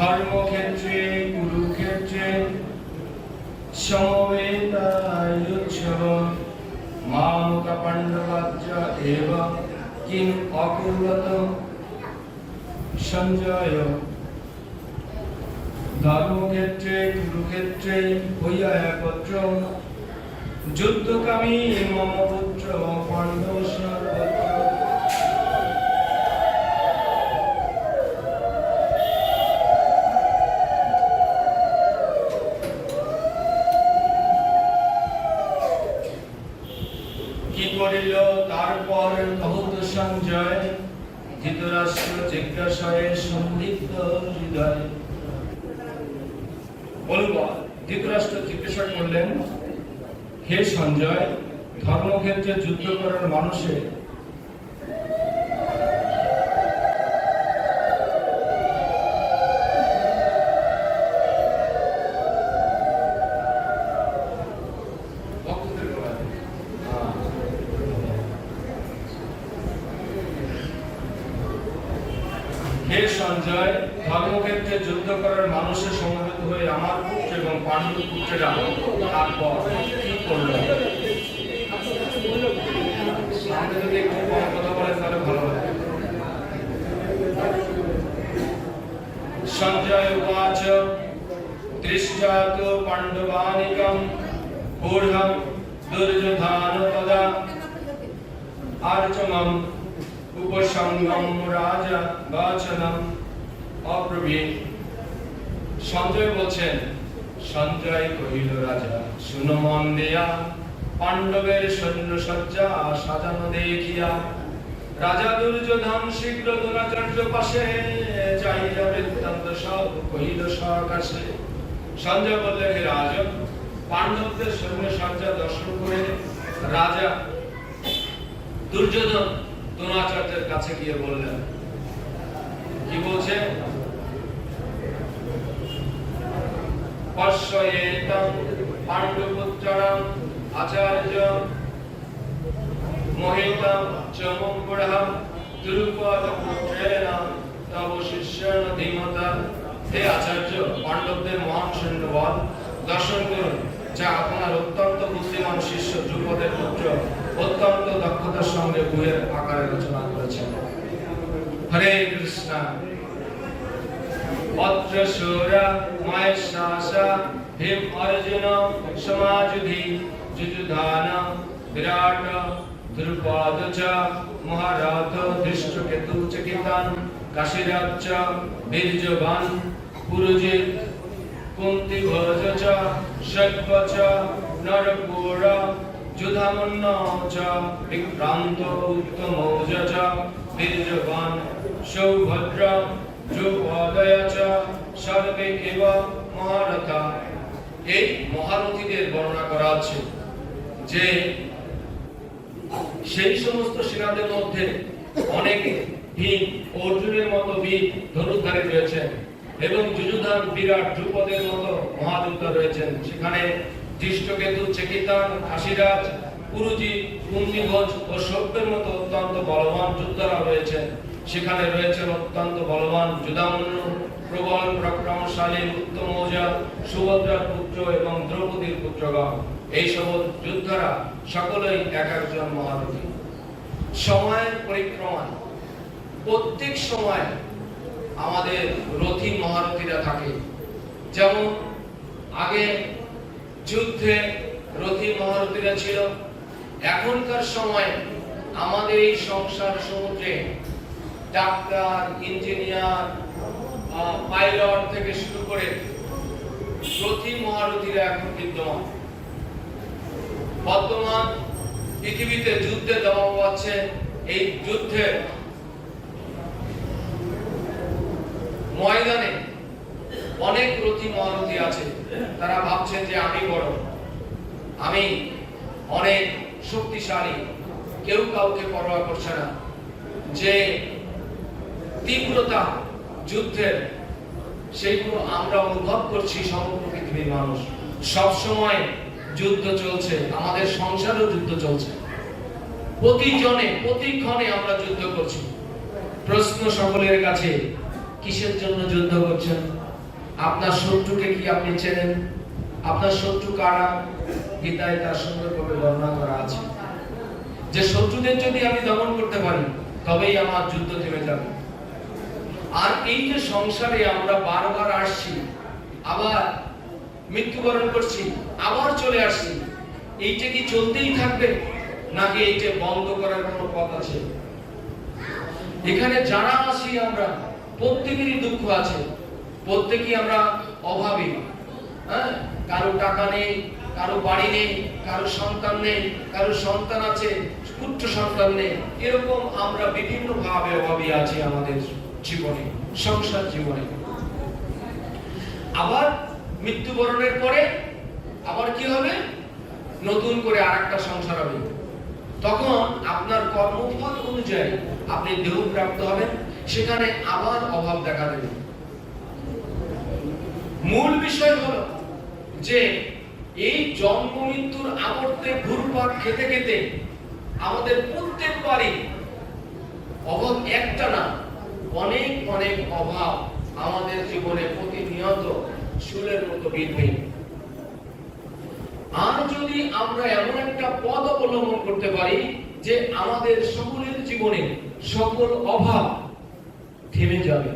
ধর্মক্ষেত্রে কুরুক্ষেত্রে সমবেতায়ুচ্ছব মামক পাণ্ডবাচ্চ এব কিম অকুর্বত সঞ্জয়। ধর্মক্ষেত্রে কুরুক্ষেত্রে হইয়া একত্র যুদ্ধকামী মম পুত্র পাণ্ডব সর্বত্র। কি করিল তারপর কহত সঞ্জয়, ধৃতরাষ্ট্র জিজ্ঞাসায় সন্দিগ্ধ হৃদয়। বলুন, ধৃতরাষ্ট্র জিজ্ঞাসা করলেন, হে সঞ্জয়, ধর্মক্ষেত্রে যুদ্ধ করার মানুষে হে সঞ্জয়, ধর্মক্ষেত্রে যুদ্ধ করার মানুষের সমবেত হয়ে আমার পুত্র এবং পাণ্ডব পুত্রেরা তারপর কি করল? সামনে যদি একটু কম কথা বলেন তাহলে ভালো হয়। সঞ্জয় উবাচ দৃষ্টা তু পাণ্ডবানিকম ঊর্ধ্বং দুর্যোধনপদা আর্চমম উপসঙ্গম রাজা বাচনম অব্রবীত। সঞ্জয় বলছেন, সঞ্জয় কহিল, রাজা শুনো মন দিয়া, পাণ্ডবের সৈন্য সজ্জা সাজানো দেখিয়া রাজা দুর্যোধন শীঘ্র দ্রোণাচার্য পাশে যাইয়া বৃত্তান্ত সব কহিল সকাশে। সঞ্জয় বললেন, হে রাজন, পাণ্ডবদের সৈন্য সজ্জা দর্শন করে রাজা দুর্যোধন দ্রোণাচার্যের কাছে গিয়ে বললেন, কি বলছে? পশ্যয়েতং পাণ্ডুপুত্রং আচার্য মোহিতং চ মুম্বুঢ় দ্রুপদ পুত্রেণ তব শিষ্যেণ ধীমতা। হে আচার্য, পাণ্ডবদের মহান সৈন্যবল দর্শন করুন, যা আপনার অত্যন্ত বুদ্ধিমান শিষ্য দ্রুপদের পুত্র অত্যন্ত দক্ষতার সঙ্গে বইয়ের আকারে রচনা করেছেন। হরে কৃষ্ণ। অত্র সূরা মহেশাসা হিম অর্জুন সমাযুধি যুযুধান বিরাট দ্রুপদ চ মহারথ ধৃষ্টকেতু চকিতান কাশীরাজ চ বীর্যবান পুরুজিত কুন্তি ভোজ চ শৈব্য চ নরপুর যুধামন্ন চ বিক্রান্ত উত্তমৌজ চ বীর্যবান সৌভদ্র দ্রুপদয় চ সর্বে এব মহারথা। এই মহারথীদের বর্ণনা করা আছে যে সেই সমস্ত সেনাদের মধ্যে অনেকে ভীম, অর্জুনের মতো বীর ধনুর্ধারী রয়েছেন এবং যুযুধান, বিরাট, দ্রুপদের মতো মহাযোদ্ধা রয়েছেন। সেখানে ধৃষ্টকেতু, চেকিতান, কাশীরাজ, পুরুজি, কুন্তিভোজ ও সৌভ্যের মতো অত্যন্ত বলবান যোদ্ধারা রয়েছেন। সেখানে রয়েছেন অত্যন্ত বলবান যুধামন্য, প্রবল পরাক্রমশালী উত্তমৌজ, সুভদ্রার পুত্র এবং দ্রৌপদীর পুত্রগণ। এই সকল যোদ্ধারা সকলেই এক একজন মহারথী। সময়ের পরিক্রমায় প্রত্যেক সময় আমাদের রথী মহারথীরা থাকে। যেমন আগে যুদ্ধে রথী মহারথীরা ছিল, এখনকার সময় আমাদের এই সংসার সমুদ্রে ডাক্তার, ইঞ্জিনিয়ার, পাইলট থেকে শুরু করে রথী মহারথীরা এখন বিদ্যমান। বর্তমান পৃথিবীতে যুদ্ধে দাবাব পাচ্ছে। এই যুদ্ধে ময়দানে অনেক রথী মহারথী আছে। তারা ভাবছেন যে আমি বড়, আমি অনেক শক্তিশালী, কেউ কাউকে পরোয়া করছে না। যে তীব্রতা যুদ্ধের, সেইগুলো আমরা অনুভব করছি। সমগ্র পৃথিবীর মানুষ সব সময় যুদ্ধ চলছে, আমাদের সংসারেও যুদ্ধ চলছে। প্রতিজনে প্রতিক্ষণে আমরা যুদ্ধ করছি। প্রশ্ন সকলের কাছে, কিসের জন্য যুদ্ধ করছেন? আপনার শত্রুকে কি আপনি চেনেন? আপনার শত্রু কারা? গীতায় তার সুন্দরভাবে বর্ণনা করা আছে যে শত্রুদের যদি আমি দমন করতে পারি তবেই আমার যুদ্ধ থেমে যাবে। আর এই যে সংসারে আমরা বারবার আসছি, আবার মৃত্যুবরণ করছি, আবার চলে আসছি, এইটা কি চলতেই থাকবে নাকি এইটা বন্ধ করার কোনো পথ আছে? এখানে যারা আছি আমরা প্রত্যেকেরই দুঃখ আছে, প্রত্যেকেই আমরা অভাবী। হ্যাঁ, কারো টাকা নেই, কারো বাড়ি নেই, কারো সন্তান নেই, কারো সন্তান আছে, পুত্র সন্তান নেই, এরকম আমরা বিভিন্ন ভাবে অভাবী আছি আমাদের জীবনে, সংসার জীবনে। আবার মৃত্যুবরণের পরে আবার কি হবে? নতুন করে আরেকটা সংসার হবে। তখন আপনার কর্মফল অনুযায়ী আপনি দেহ প্রাপ্ত হবেন, সেখানে আবার অভাব দেখা দেবে। মূল বিষয় হলো যে এই জন্ম মৃত্যুর আবর্তে ঘুরপাক খেতে খেতে আমাদের প্রত্যেকবারই অভাব একটা না, অনেক অনেক অভাব আমাদের জীবনে প্রতিনিয়ত শুলের মতো বিধবে। আর যদি আমরা এমন একটা পথ অবলম্বন করতে পারি যে আমাদের সকলের জীবনে সকল অভাব থেমে যাবে,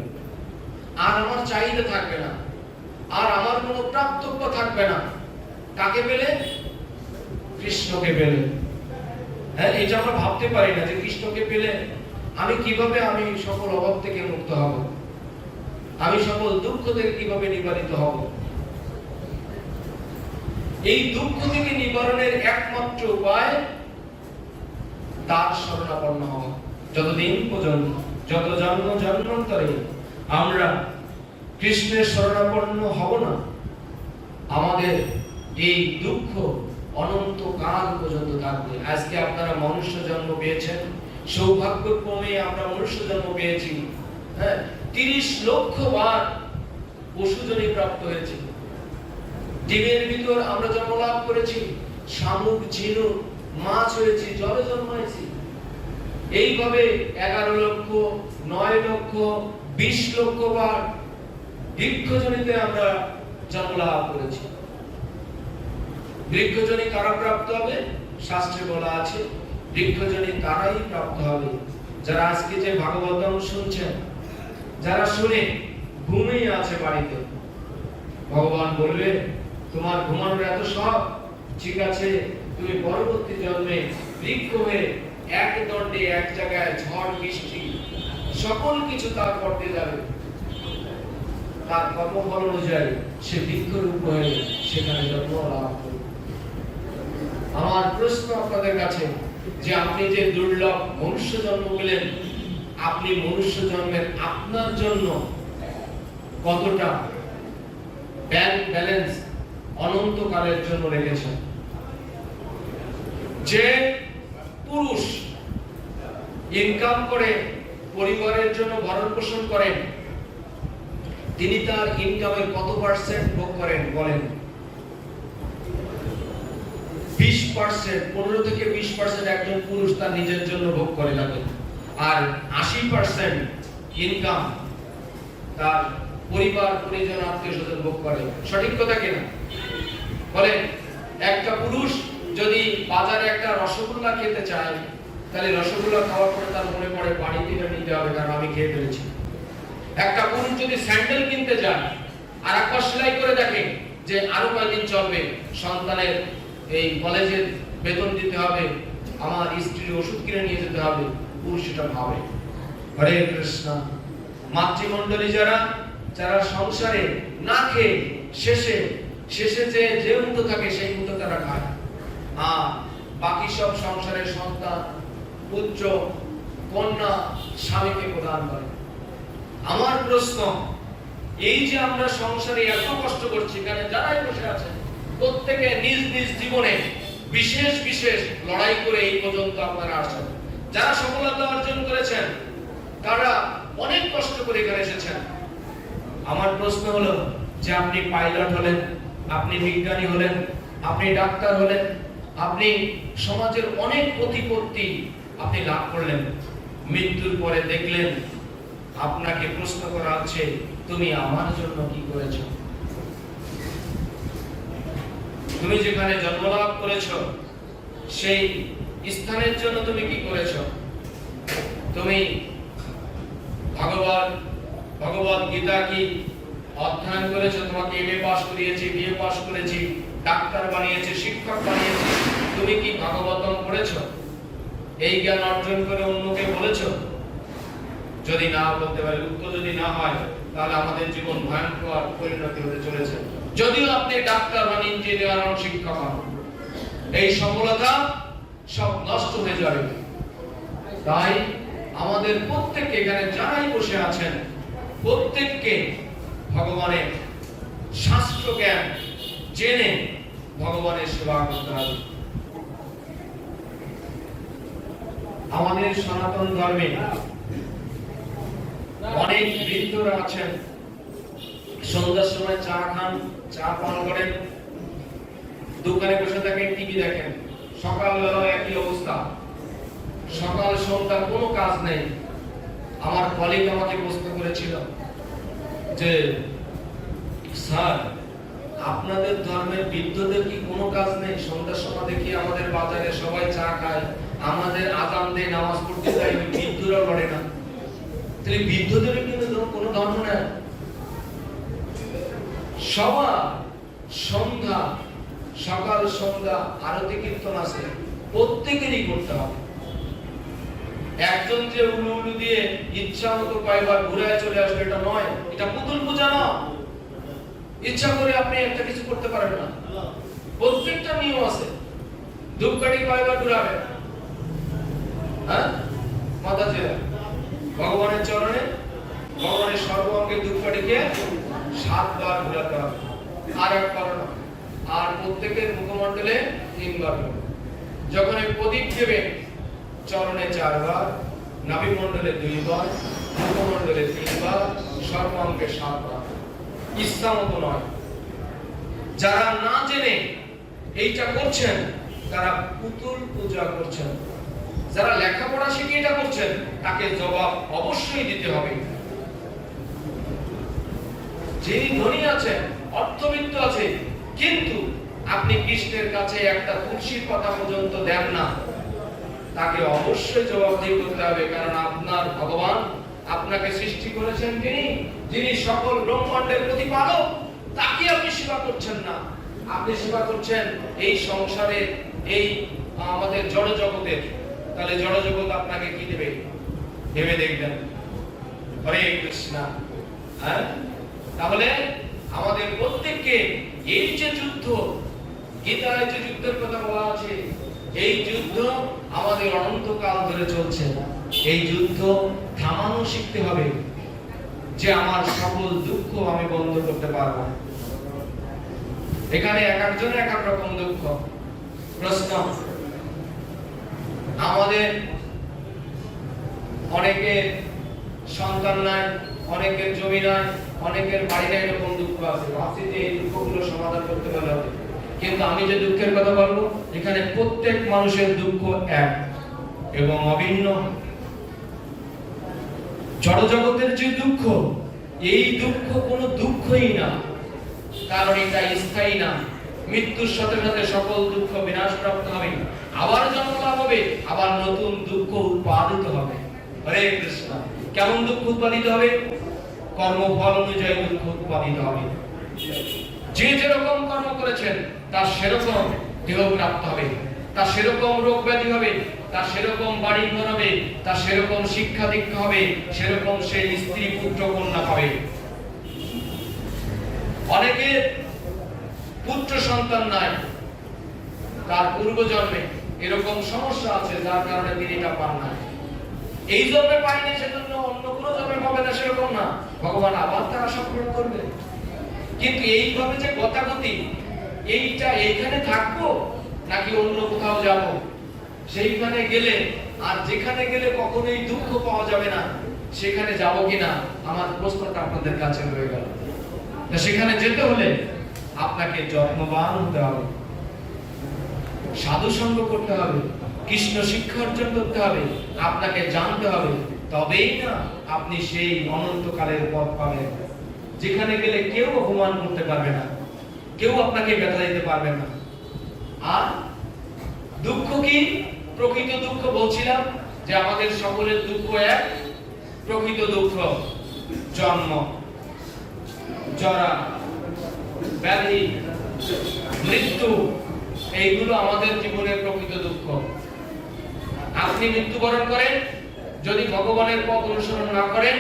আর আমার চাহিদা থাকবে না, আর আমার কোনো প্রাপ্তব্য থাকবে না। কাকে পেলে? কৃষ্ণকে পেলে। হ্যাঁ, এটা আমরা ভাবতে পারি না যে কৃষ্ণকে পেলে আমি কিভাবে আমি সকল অভাব থেকে মুক্ত হব, আমি সকল দুঃখ থেকে কিভাবে নিবারিত হব। এই দুঃখ থেকে নিবারণের একমাত্র উপায় তার শরণাপন্ন হওয়া। যতদিন পর্যন্ত, যত জন্ম জন্মান্তরে আমরা কৃষ্ণের শরণাপন্ন হব না, আমাদের এই দুঃখ অনন্ত কাল পর্যন্ত থাকবে। আজকে আপনারা মনুষ্য জন্ম পেয়েছেন, সৌভাগ্যক্রমে আমরা মনুষ্য জন্ম পেয়েছি। হ্যাঁ, 30 লক্ষ বার পশুজনী প্রাপ্ত হয়েছে। ডিমের ভিতর আমরা জন্ম লাভ করেছি, শামুক, ঝিনুক, মাছ হয়েছি, জলে জন্মাইছি। এইভাবে 11 লক্ষ, 9 লক্ষ, 20 লক্ষ বার বৃক্ষজনিতে আমরা জন্ম লাভ করেছি। বৃক্ষজনী কারা প্রাপ্ত হবে? শাস্ত্রে বলা আছে বৃক্ষজনী তারাই প্রাপ্ত হবে যারা আজকে যে ভাগবতম শুনছেন, যারা শুনে ঘুমিয়ে আছে বাড়িতে। ভগবান বলবে তোমার ঘুমানোর এত শখ, ঠিক আছে, তুমি পরবর্তী জন্মে বৃক্ষ হয়ে এক দণ্ডে এক জায়গায় ঝড় বৃষ্টি সকল কিছু তার করতে যাবে। তার কর্মফল অনুযায়ী সে বৃক্ষরূপ হয়ে সেখানে জন্ম লাভ করবে। আমার প্রশ্ন আপনাদের কাছে যে আপনি যে দুর্লভ মনুষ্য জন্ম পেলেন, আপনি মনুষ্য জন্মের আপনার জন্য কতটা ব্যাংক ব্যালেন্স অনন্তকালের জন্য রেখেছেন? যে পুরুষ ইনকাম করে পরিবারের জন্য ভরণ পোষণ করেন, তিনি তার ইনকামের কত পার্সেন্ট ভোগ করেন বলেন? 20%, 15 থেকে 20% একজন পুরুষ তার নিজের জন্য ভোগ করে থাকেন, আর 80% ইনকাম তার পরিবার, পরিজন, আত্মীয়স্বজন ভোগ করে। সঠিক কথা কিনা বলেন? একটা পুরুষ যদি বাজারে একটা রসগোল্লা খেতে চায়, তাহলে রসগোল্লা খাওয়ার পরে তার মনে পড়ে বাড়িতে নিতে হবে, কারণ আমি খেয়ে ফেলেছি। একটা পুরুষ যদি স্যান্ডেল কিনতে যায় আর একবার সেলাই করে দেখে যে আরো কয়েকদিন চলবে, সন্তানের এই কলেজের বেতন দিতে হবে, আমার স্ত্রীর ওষুধ কিনে নিয়ে যেতে হবে, পুরুষ সেটা ভাবে। হরে কৃষ্ণ। মাতৃমণ্ডলী যারা যারা সংসারে না খেয়ে শেষে যে মুহূর্ত থাকে সেই মুহূর্ত তারা খায়, আর বাকি সব সংসারের সন্তান, পুত্র, কন্যা স্বামীকে প্রদান করে। আমার প্রশ্ন, এই যে আমরা সংসারে এত কষ্ট করছি, এখানে যারাই বসে আছেন প্রত্যেকে নিজ নিজ জীবনে বিশেষ বিশেষ লড়াই করে এই পর্যন্ত আপনারা আসছেন। যারা সফলতা অর্জন করেছেন তারা অনেক কষ্ট করে এখানে এসেছেন। আমার প্রশ্ন হলো যে আপনি পাইলট হলেন, আপনি বিজ্ঞানী হলেন, আপনি ডাক্তার হলেন, আপনি সমাজের অনেক প্রতিপত্তি আপনি লাভ করলেন, মৃত্যুর পরে দেখলেন আপনাকে প্রশ্ন করা হচ্ছে, তুমি আমার জন্য কি করেছো? তুমি যেখানে জন্মলাভ করেছো সেই স্থানের জন্য তুমি কি করেছো? তুমি ভগবত গীতা কি অধ্যয়ন করেছো? তোমাকে এমএ পাস করিয়েছি, বিএ পাস করেছি, ডাক্তার বানিয়েছে, শিক্ষক বানিয়েছে, তুমি কি ভাগবতম পড়েছো? এই জ্ঞান অর্জন করে অন্যকে বলেছো? যদি না বলতে পারি, উত্তর যদি না হয়, তাহলে আমাদের জীবন ভয়ঙ্কর পরিণতি হতে চলেছে। যদিও আপনি ডাক্তার হন, ইঞ্জিনিয়ার হন, শিক্ষক হন, এই সফলতা সব নষ্ট হয়ে যাবে। তাই আমাদের প্রত্যেককে, এখানে যারাই বসে আছেন, প্রত্যেককে ভগবানের শাস্ত্র জ্ঞান জেনে ভগবানের সেবা করতে হবে। আমাদের সনাতন ধর্মে অনেক বৃদ্ধরা আছেন, সন্ধ্যার সময় চা খান, চা পান করেন, দোকানে বসে থাকেন, টিভি দেখেন, সকালবেলা একই অবস্থা, সকাল সন্ধ্যা কোনো কাজ নেই। আমার কলিগ আমাকে প্রশ্ন করেছিল যে স্যার, আপনাদের ধর্মের বৃদ্ধদের কি কোনো কাজ নেই? সন্ধ্যার সময় দেখি আমাদের বাজারে সবাই চা খায়, আমাদের আজান দিয়ে নামাজ পড়তে যাই, বৃদ্ধরা লড়ে না। তাহলে বৃদ্ধদের কিন্তু কোনো ধর্ম নেই। সবার সন্ধ্যা, সকাল সন্ধ্যা আরতি কীর্তন আছে, প্রত্যেকেরই করতে হবে। একজন যে উলু উলু দিয়ে ইচ্ছা মতো কয়েকবার ঘুরে চলে আসবে, এটা নয়, এটা পুতুল পূজা না। ইচ্ছা করে আপনি একটা কিছু করতে পারেন না, প্রত্যেকটা নিয়ম আছে। ধূপকাঠি কয়েকবার ঘুরাবে, হ্যাঁ, মাথা ছেড়ে ভগবানের চরণে, ভগবানের সর্বাঙ্গে ধূপকাঠিকে 7 বার ঘুরাতে হবে, আর একবার না। আর প্রত্যেকের মুখমণ্ডলে 3 বার। যখন এই প্রদীপ দেবে, চরণে 4 বার, নাভি মণ্ডলে 2 বার, মুখমণ্ডলে 3 বার, সর্বাঙ্গে 7 বার। ইচ্ছা মতো নয়। যারা না জেনে এইটা করছেন, তারা পুতুল পূজা করছেন। যারা লেখাপড়া শিখে এটা করছেন, তাকে জবাব অবশ্যই দিতে হবে। যিনি ধনী আছেন, অর্থবিত্ত আছে, কিন্তু আপনি কৃষ্ণের কাছে একটা তুলসীর পাতা পর্যন্ত দেন না, তাকে অবশ্যই জবাবদিহি করতে হবে। কারণ আপনার ভগবান আপনাকে সৃষ্টি করেছেন যিনি সকল ব্রহ্মাণ্ডের প্রতিপালক, তাকে আপনি সেবা করছেন না, আপনি সেবা করছেন এই সংসারে, এই আমাদের জড় জগতের। তাহলে জড় জগৎ আপনাকে কি দেবে ভেবে দেখবেন। হরে কৃষ্ণ। হ্যাঁ, তাহলে আমাদের প্রত্যেককে এই যে যুদ্ধ, গীতায় যে যুদ্ধের কথা বলা আছে, এই যুদ্ধ আমাদের অনন্তকাল ধরে চলছে। এই যুদ্ধ থামানো শিখতে হবে, যে আমার সকল দুঃখ আমি বন্ধ করতে পারবো। এখানে এক একজনের এক এক রকম দুঃখ। প্রশ্ন, আমাদের অনেকের সন্তান নাই, অনেকের জমি নাই, অনেকের বাড়ি নাই, এরকম দুঃখ আছে। ভাবছি যে এই দুঃখগুলো সমাধান করতে পারলে হবে, কিন্তু আমি যে দুঃখের কথা বলবো, এখানে প্রত্যেক মানুষের দুঃখ এক এবং অভিন্ন। জড়জগতের যে দুঃখ, এই দুঃখ কোনো দুঃখই না, কারণ এটা স্থায়ী না। মৃত্যুর সাথে সাথে সকল দুঃখ বিনাশপ্রাপ্ত হবে, আবার জন্ম লাভ হবে, আবার নতুন দুঃখ উৎপাদিত হবে। হরে কৃষ্ণ। কেমন দুঃখ উৎপাদিত হবে? কর্মফল অনুযায়ী দুঃখ উৎপাদিত হবে। যে যেরকম কর্ম করেছেন তার সেরকম দেহ প্রাপ্ত হবে, তার সেরকম রোগ ব্যাধি হবে, তার সেরকম বাড়ি ঘর হবে, তার সেরকম শিক্ষা দীক্ষা হবে, সেরকম সে স্ত্রী পুত্র কন্যা পাবে। অনেকের পুত্র সন্তান নাই, তার পূর্ব জন্মে এরকম সমস্যা আছে, যার কারণে তিনি এটা পান না। এই জন্মে পায়নি, সেজন্য অন্য কোনো জন্মে পাবে না, সেরকম না। ভগবান আবার তার আশা পূরণ করবে। কিন্তু এইভাবে যে গতাগতি, এইটা এইখানে থাকবো নাকি অন্য কোথাও যাব, সেইখানে গেলে আর যেখানে গেলে কখনোই দুঃখ পাওয়া যাবে না, সেখানে যাব কিনা, আমার প্রশ্নটা আপনাদের কাছে রয়ে গেল। সেখানে যেতে হলে আপনাকে যত্নবান হতে হবে, সাধু সঙ্গ করতে হবে, কৃষ্ণ শিক্ষা অর্জন করতে হবে, আপনাকে জানতে হবে, তবেই না আপনি সেই অনন্তকালের পথ পাবেন, যেখানে গেলে কেউ অপমান করতে পারবে না, কেউ আপনাকে ব্যথা দিতে পারবে না। আর দুঃখ কি? প্রকৃত দুঃখ বলছিলাম যে আমাদের সকলের দুঃখ এক। প্রকৃত দুঃখ জন্ম, জরা, ব্যাধি, মৃত্যু, এইগুলো আমাদের জীবনের প্রকৃত দুঃখ। আপনি মৃত্যুবরণ করেন, যদি ভগবানের পথ অনুসরণ না করেন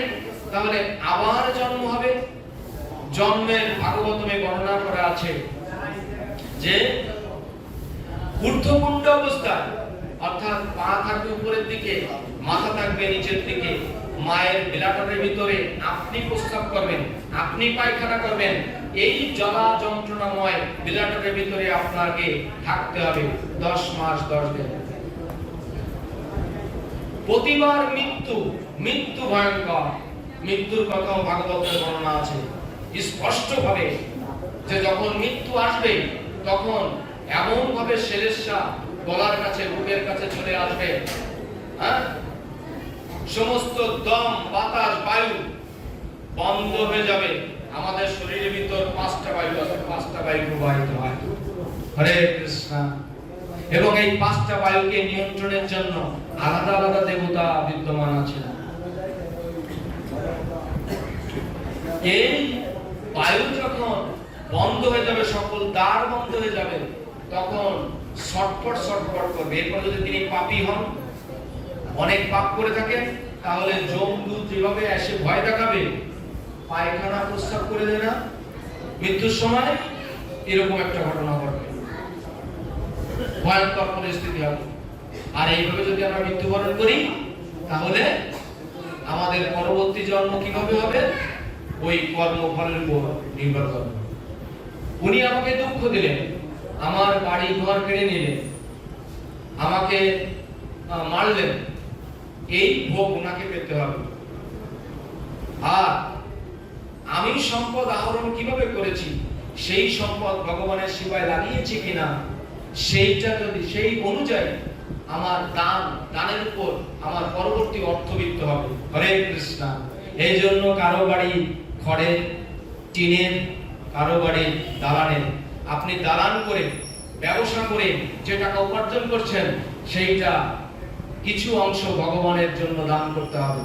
তাহলে আবার জন্ম হবে। জন্মের ভাগবতমে বর্ণনা করা আছে যে ঊর্ধ্বপুণ্ড অবস্থায়, অর্থাৎ পা থাকবে উপরের দিকে, মাথা থাকবে নিচের দিকে, মায়ের বিলাটনের ভিতরে আপনি প্রস্রাব করবেন, আপনি পায়খানা করবেন, এই জ্বালা যন্ত্রণাময় বিলাটনের ভিতরে আপনাকে থাকতে হবে 10 মাস 10 দিন। প্রতিবার মৃত্যু, মৃত্যু ভয়ঙ্কর। মৃত্যুর কথাও ভাগবতের বর্ণনা আছে স্পষ্ট ভাবে, যে যখন মৃত্যু আসবে তখন এমন ভাবে শেলেশা গলার কাছে, বুকের কাছে চলে আসবে, সমস্ত দম, বাতাস, বায়ু বন্ধ হয়ে যাবে। আমাদের শরীরের ভিতর 5টা বায়ু আছে, 5টা বায়ু প্রবাহিত হয়। হরে কৃষ্ণ। এবং এই 5টা বায়ুকে নিয়ন্ত্রণের জন্য আলাদা আলাদা দেবতা বিদ্যমান আছেন। এই বায়ু যখন বন্ধ হয়ে যাবে, সকল দ্বার বন্ধ হয়ে যাবে, তখন ছটফট ছটফট করবে। এরপর যদি তিনি পাপী হন, অনেক পাপ করে থাকেন, তাহলে যমদূত যেভাবে এসে ভয় দেখাবে, পায়খানা প্রস্রাব করে দেয় না, মৃত্যুর সময় এরকম একটা ঘটনা ঘটবে, ভয়ঙ্কর পরিস্থিতি হবে। আর এইভাবে যদি আমরা মৃত্যুবরণ করি তাহলে আমাদের পরবর্তী জন্ম কিভাবে হবে? ওই কর্মফলের উপর নির্ভর করবে। উনি আমাকে দুঃখ দিলেন, আমার বাড়ি ঘর কেড়ে নিলেন, আমাকে মারলেন, এই ভোগ উনাকে পেতে হবে। আর আমি সম্পদ আহরণ কিভাবে করেছি, সেই সম্পদ ভগবানের সেবায় লাগিয়েছি কিনা, সেইটা যদি সেই অনুযায়ী আমার দানের উপর আমার পরবর্তী অর্থবিত্ত হবে। হরে কৃষ্ণ। এই জন্য কারো বাড়ি খড়ের, টিনের, কারো বাড়ি দালানের, আপনি দালান করে ব্যবসা করে যে টাকা উপার্জন করছেন, সেইটা কিছু অংশ ভগবানের জন্য দান করতে হবে।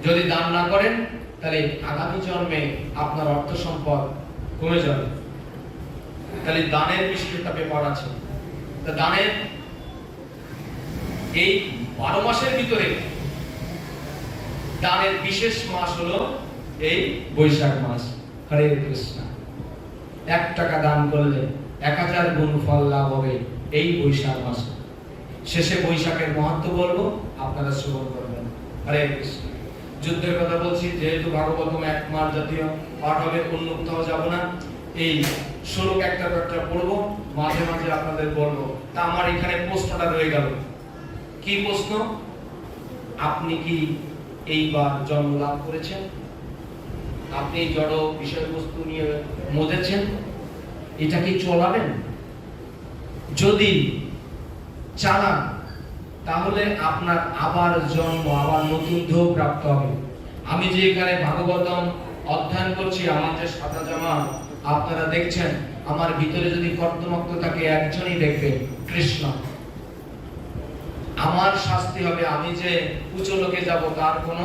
যদি দান না করেন তাহলে আগামী জন্মে আপনার অর্থ সম্পদ কমে যাবে। তাহলে দানের বিষয়ে একটা ব্যাপার আছে। তা দানের এই 12 মাসের ভিতরে দানের বিশেষ মাস হলো এই বৈশাখ মাস। হরে কৃষ্ণ। 1 টাকা দান করলে 1000 গুণ ফল লাভ হবে এই বৈশাখ মাসে। শেষে বৈশাখের মাহাত্ম্য বলবো, আপনারা শ্রবণ করবেন। হরে কৃষ্ণ। যুদ্ধের কথা বলছি, যেহেতু ভাগবতম 1 মাস জাতীয় পাঠ হবে, উন্মুক্ত হওয়া যাব না। এই শ্লোক একটা পড়বো, মাঝে মাঝে আপনাদের বলবো। তা আমার এখানে প্রশ্নটা রয়ে গেল। কি প্রশ্ন? আপনি কি এইবার জন্ম লাভ করেছেন? আপনি জড় বিষয়বস্তু নিয়ে মজেছেন? এটা কি চলাবেন? যদি চালান তাহলে আপনার আবার জন্ম, আবার নতুন দেহ প্রাপ্ত হবে। আমি যে এখানে ভাগবতম অধ্যয়ন করছি, আমার যে সাদা জামা আপনারা দেখছেন, আমার ভিতরে যদি কর্দমাক্ত থাকে একজনই দেখবে, কৃষ্ণ। আমার শাস্তি হবে, আমি যে উচ্চ লোকে যাব তার কোনো